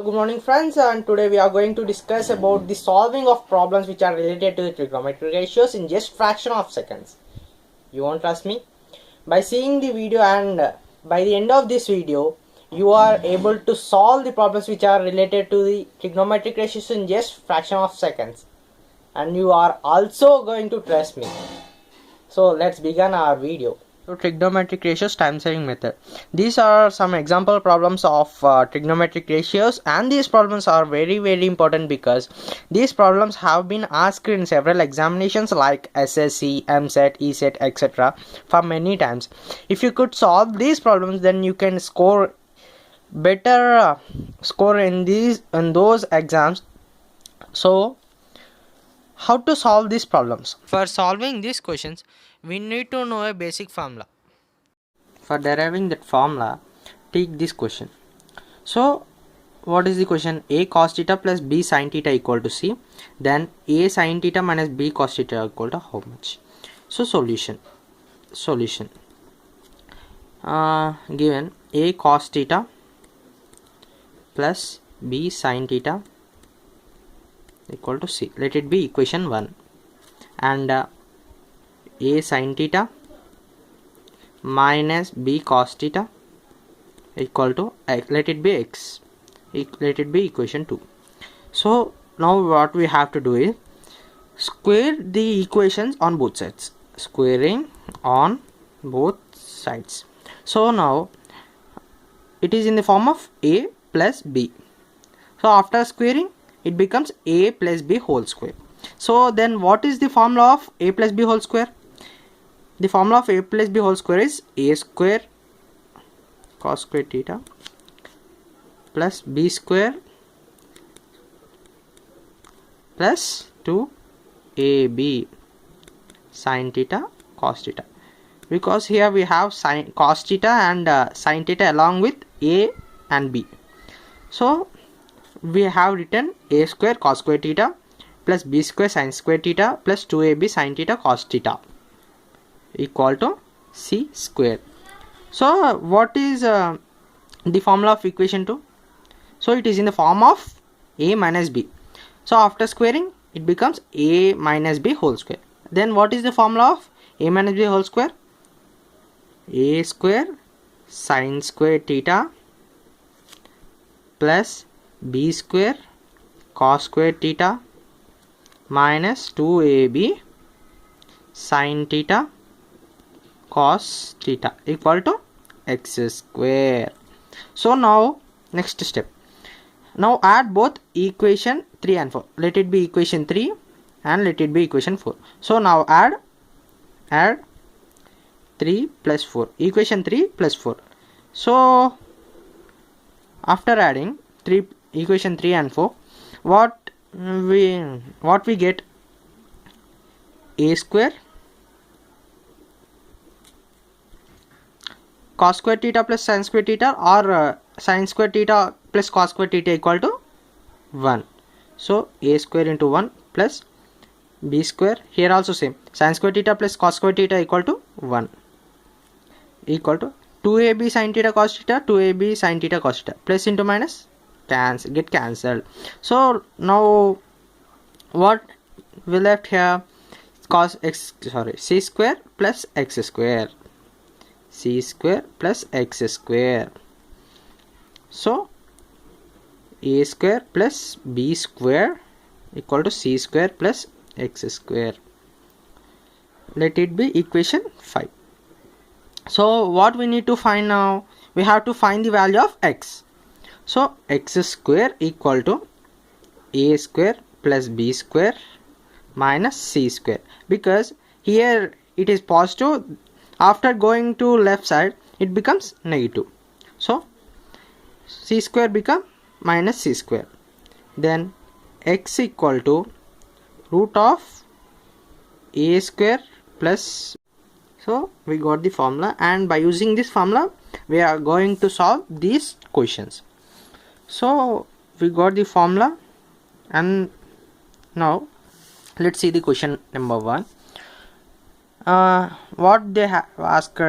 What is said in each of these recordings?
Good morning friends, and today we are going to discuss about the solving of problems which are related to the trigonometric ratios in just fraction of seconds. You won't trust me? By seeing the video, and by the end of this video you are able to solve the problems which are related to the trigonometric ratios in just fraction of seconds, and you are also going to trust me. So let's begin our video. So trigonometric ratios time saving method. These are some example problems of trigonometric ratios, and these problems are very important because these problems have been asked in several examinations like SSC, MSET, ESET, etc. for many times. If you could solve these problems, then you can score better score in those exams. So how to solve these problems? For solving these questions, we need to know a basic formula. For deriving that formula, take this question. So what is the question? A cos theta plus B sin theta equal to C. Then A sin theta minus B cos theta equal to how much? So solution given A cos theta plus B sin theta equal to C. Let it be equation 1. And A sin theta minus B cos theta equal to x. Let it be x. Let it be equation 2. So now what we have to do is square the equations on both sides. Squaring on both sides. So now it is in the form of A plus B. So after squaring, it becomes A plus B whole square. So then what is the formula of A plus B whole square? The formula of A plus B whole square is A square cos square theta plus B square plus 2AB sin theta cos theta, because here we have sin cos theta and sin theta along with A and B. So we have written A square cos square theta plus B square sin square theta plus 2AB sin theta cos theta equal to C square. So what is the formula of equation 2? So it is in the form of A minus B. So after squaring, it becomes A minus B whole square. Then what is the formula of A minus B whole square? A square sin square theta plus B square cos square theta minus 2AB sin theta cos theta equal to x square. So now next step. Now add both equation 3 and 4. Let it be equation 3 and let it be equation 4. So now add 3 plus 4. Equation 3 plus 4. So after adding equation 3 and 4, what we get? A square cos square theta plus sin square theta, or sin square theta plus cos square theta equal to 1. So A square into 1 plus B square, here also same, sin square theta plus cos square theta equal to 1 equal to 2AB sin theta cos theta, 2AB sin theta cos theta, plus into minus get cancelled. So now what we left here? C square plus x square, C square plus x square. So A square plus B square equal to C square plus x square. Let it be equation 5. So what we need to find now? We have to find the value of x. So x square equal to A square plus B square minus C square, because here it is positive. After going to left side, it becomes negative. So C square become minus C square. Then x equal to root of A square plus. So we got the formula, and by using this formula we are going to solve these questions. So we got the formula, and now let's see the question number 1. What they have asked: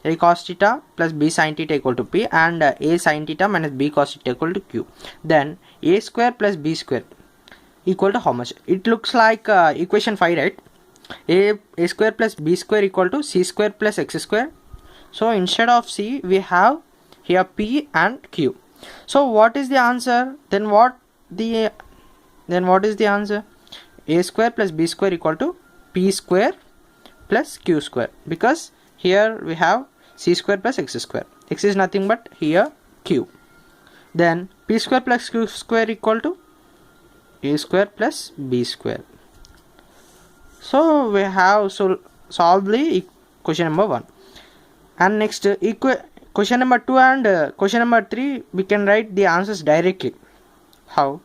a cos theta plus b sin theta equal to p, and a sin theta minus b cos theta equal to q. Then a square plus b square equal to how much? It looks like equation 5, right? A square plus b square equal to c square plus x square. So instead of c we have here p and q. So what is the answer? Then what is the answer? A square plus b square equal to p square plus q square, because here we have c square plus x square. X is nothing but here q. Then p square plus q square equal to a square plus b square. So we have solved the question number 1. And next question number 2 and question number 3, we can write the answers directly. How?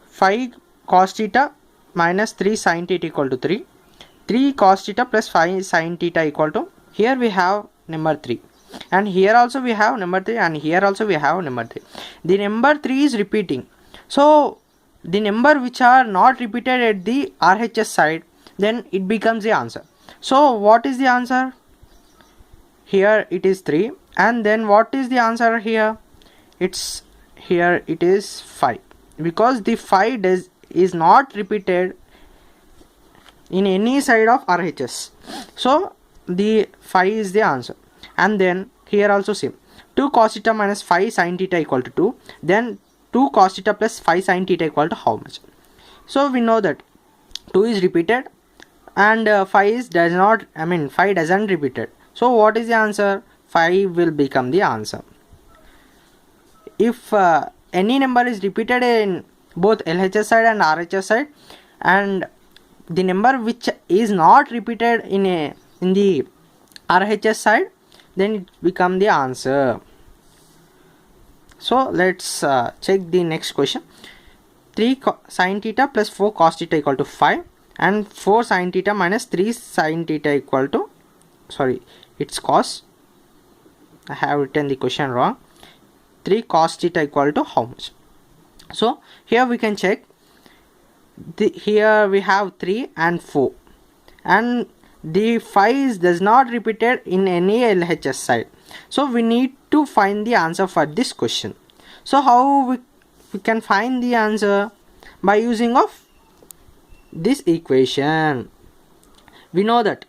5 cos theta minus 3 sin theta equal to 3. 3 cos theta plus 5 sin theta equal to, here we have number 3, and here also we have number 3, and here also we have number 3. The number 3 is repeating. So the number which are not repeated at the RHS side, then it becomes the answer. So what is the answer? Here it is 3, and then what is the answer here? It's here it is 5, because the 5 is not repeated in any side of RHS. So the 5 is the answer. And then here also same, 2 cos theta minus 5 sin theta equal to 2. Then 2 cos theta plus 5 sin theta equal to how much? So we know that 2 is repeated and 5 doesn't repeated. So what is the answer? 5 will become the answer. If any number is repeated in both LHS side and RHS side, and the number which is not repeated in the RHS side, then it become the answer. So let's check the next question. 3 sin theta plus 4 cos theta equal to 5, and 4 sin theta minus 3 sin theta equal to, sorry, it's cos, I have written the question wrong. 3 cos theta equal to how much? So here we can check. Here we have 3 and 4, and the 5 does not repeated in any LHS side. So we need to find the answer for this question. So how we can find the answer? By using of this equation. We know that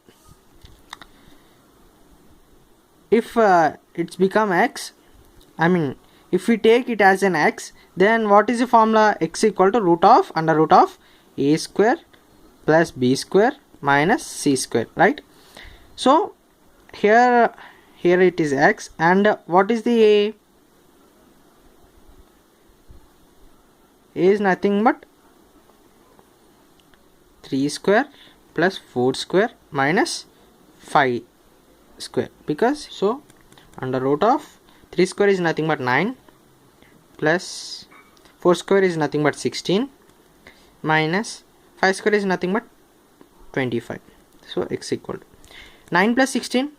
if it's become x, if we take it as an x, then what is the formula? X equal to root of under root of a square plus b square minus c square, right? So here it is x, and what is the a? A is nothing but 3 square plus 4 square minus 5 square, because so under root of 3 square is nothing but 9 plus 4 square is nothing but 16 minus 5 square is nothing but 25. So x equal to 9 plus 16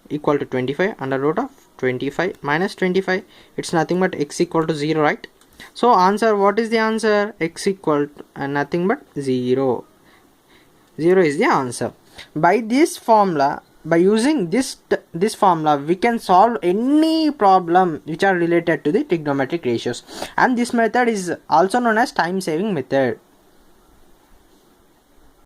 equal to 25, under root of 25 minus 25, it's nothing but x equal to 0, right? So answer, what is the answer? X equal to nothing but 0. 0 is the answer. By this formula, by using this formula, we can solve any problem which are related to the trigonometric ratios, and this method is also known as time saving method.